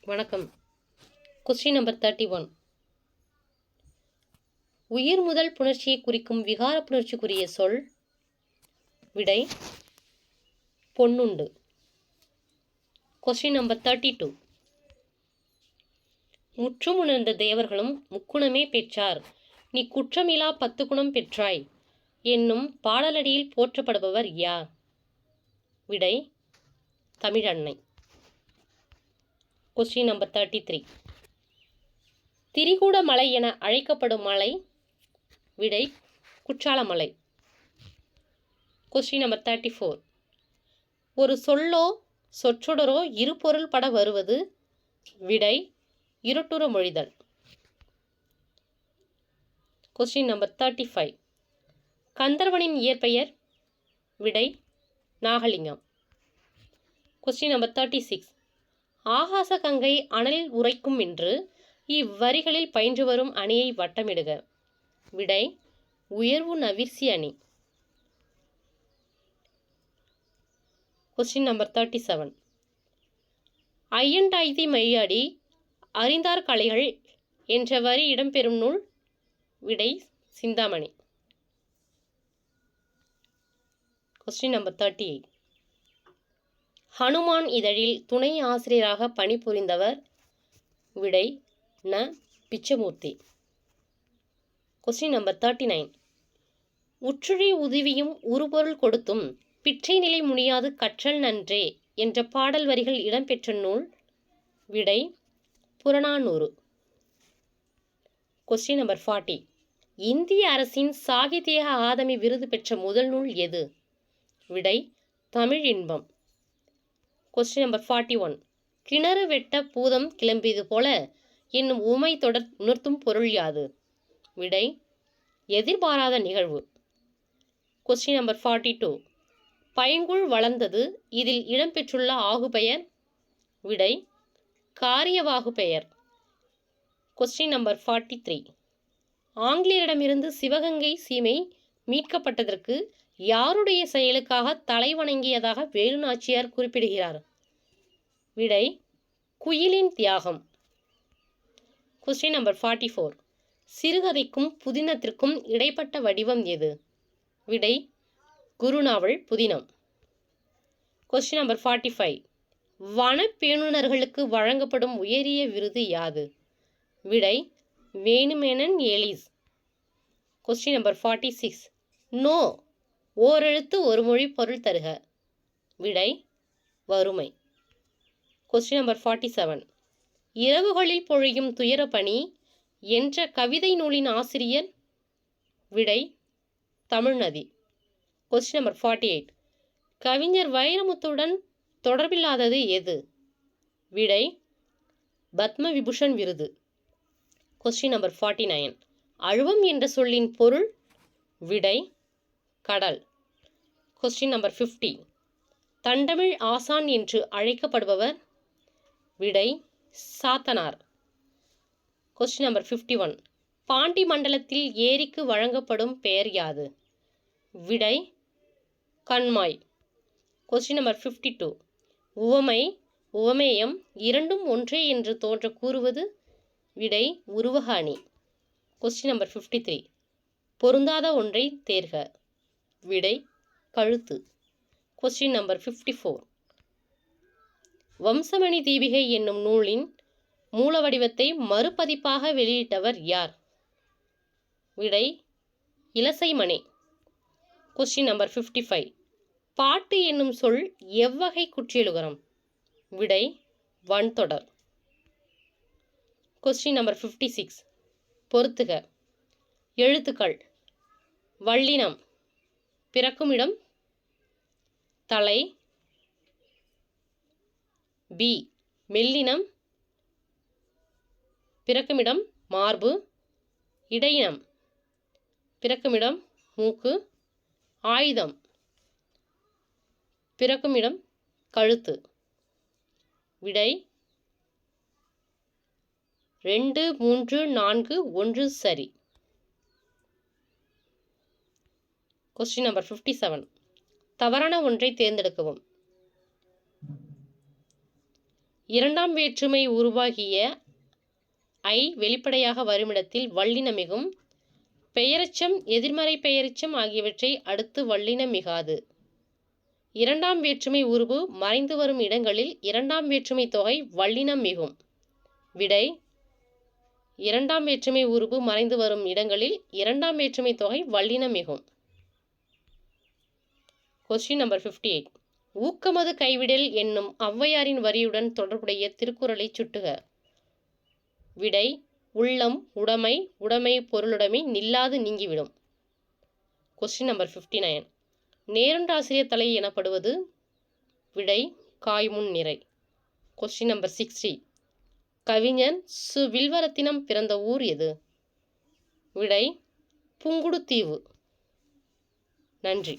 வணக்கம். Question number 31. உயிர் முதல் புணர்ச்சியை குறிக்கும் விகார புணர்ச்சிக்குரிய சொல். விடை பொன்னுண்டு. Question number 32. முற்றும் உணர்ந்த தேவர்களும் முக்குணமே பெற்றார், நீ குற்றமிலா 10 குணம் பெற்றாய் என்னும் பாடலடியில் போற்றப்படுபவர் யார்? விடை தமிழன்னை. Question number 33. திரிகூட மலை என அழைக்கப்படும் மலை. விடை குற்றாலமலை. Question number 34. ஒரு சொல்லோ சொற்றொடரோ இரு பொருள் பட வருவது. விடை இருட்டுற மொழிதல். Question number 35. கந்தர்வனின் இயற்பெயர். விடை நாகலிங்கம். Question number 36. ஆகாச கங்கை அனலில் உரைக்கும் என்று இவ்வரிகளில் பயின்று வரும் அணியை வட்டமிடுக. விடை உயர்வு நவிர்சி அணி. Question number 37. ஐயண்டாய்தி மையாடி அறிந்தார் கலைகள் என்ற வரி இடம்பெறும் நூல். விடை சிந்தாமணி. Question number 38. ஹனுமான் இதழில் துணை ஆசிரியராக பணிபுரிந்தவர். விடை ந பிச்சமூர்த்தி. Question number 39. உற்றுழி உதவியும் உருபொருள் கொடுத்தும் பிற்றை நிலை முடியாது கற்றல் நன்றே என்ற பாடல் வரிகள் இடம்பெற்ற நூல். விடை புறநானூறு. Question number 40. இந்திய அரசின் சாகித்ய அகாதமி விருது பெற்ற முதல் நூல் எது? விடை தமிழ் இன்பம். Question number 41. கிணறு வெட்ட பூதம் கிளம்பியது போல என்னும் உமை தொடர் உணர்த்தும் பொருள் யாது? விடை எதிர்பாராத நிகழ்வு. Question number 42. பைங்குள் வளர்ந்தது இதில் இடம்பெற்றுள்ள ஆகுபெயர். விடை காரியவாகு பெயர். Question number 43. ஆங்கிலேயரிடமிருந்து சிவகங்கை சீமை மீட்கப்பட்டதற்கு யாருடைய செயலுக்காக தலை வணங்கியதாக வேலு நாச்சியார் குறிப்பிடுகிறார்? விடை குயிலின் தியாகம். Question number 44. சிறுகதைக்கும் புதினத்திற்கும் இடைப்பட்ட வடிவம் எது? விடை குறுநாவல் புதினம். Question number 45. வனப்பேணுநர்களுக்கு வழங்கப்படும் உயரிய விருது யாது? விடை வேணுமேனன் ஏலிஸ். Question number 46. நோ ஓரெழுத்து ஒரு மொழி பொருள் தருக. விடை வறுமை. Question number 47. இரவுகளில் பொழியும் துயரப்பணி என்ற கவிதை நூலின் ஆசிரியர். விடை தமிழ்நதி. Question number 48. கவிஞர் வைரமுத்துடன் தொடர்பில்லாதது எது? விடை பத்ம விபூஷன் விருது. Question number 49. அழுவம் என்ற சொல்லின் பொருள். விடை கடல். Question number 50. தண்டமிழ் ஆசான் என்று அழைக்கப்படுபவர். விடை சாத்தனார். Question number 51. பாண்டி மண்டலத்தில் ஏரிக்கு வழங்கப்படும் பெயர் யாது? விடை கண்மாய். Question number 52. உவமை உவமேயம் இரண்டும் ஒன்றே என்று தோன்ற கூறுவது. விடை உருவக அணி. Question number 53. பொருந்தாத ஒன்றை தேர்க. விடை கழுத்து. Question number 54. வம்சமணி தீபிகை என்னும் நூலின் மூல வடிவத்தை மறுபதிப்பாக வெளியிட்டவர் யார்? விடை இலசைமணி. Question number 55. பாட்டு என்னும் சொல் எவ்வகை குற்றியலுகரம்? விடை வன்தொடர். Question number 56. பொறுத்துக. எழுத்துக்கள். வல்லினம் பிறக்குமிடம் தலை. பி மெல்லினம் பிறக்குமிடம் மார்பு. இடையினம் பிறக்குமிடம் மூக்கு. ஆயுதம் பிறக்குமிடம் கழுத்து. விடை 2, 3, 4, 1 சரி. Question number 57. தவறான ஒன்றை தேர்ந்தெடுக்கவும். இரண்டாம் வேற்றுமை உருவாகிய ஐ வெளிப்படையாக வருமிடத்தில் வல்லினம் மிகும். பெயரெச்சம் எதிர்மறை பெயரெச்சம் ஆகியவற்றை அடுத்து வல்லினம் மிகாது. இரண்டாம் வேற்றுமை உருபு மறைந்து வரும் இடங்களில் இரண்டாம் வேற்றுமை தொகை வல்லினம் மிகும். விடை இரண்டாம் வேற்றுமை உருபு மறைந்து வரும் இடங்களில் இரண்டாம் வேற்றுமை தொகை வல்லினம் மிகும். Question number 58. ஊக்கமது கைவிடல் என்னும் ஔவையாரின் வரியுடன் தொடர்புடைய திருக்குறளை சுட்டுக. விடை உள்ளம் உடைமை உடைமை பொருளுடைமை நில்லாது நீங்கிவிடும். Question number 59. நேருண்டாசிரியர் தலை எனப்படுவது. விடை காய்முன் நிறை. Question number 60. கவிஞன் சு வில்வரத்தினம் பிறந்த ஊர் எது? விடை புங்குடுதீவு. நன்றி.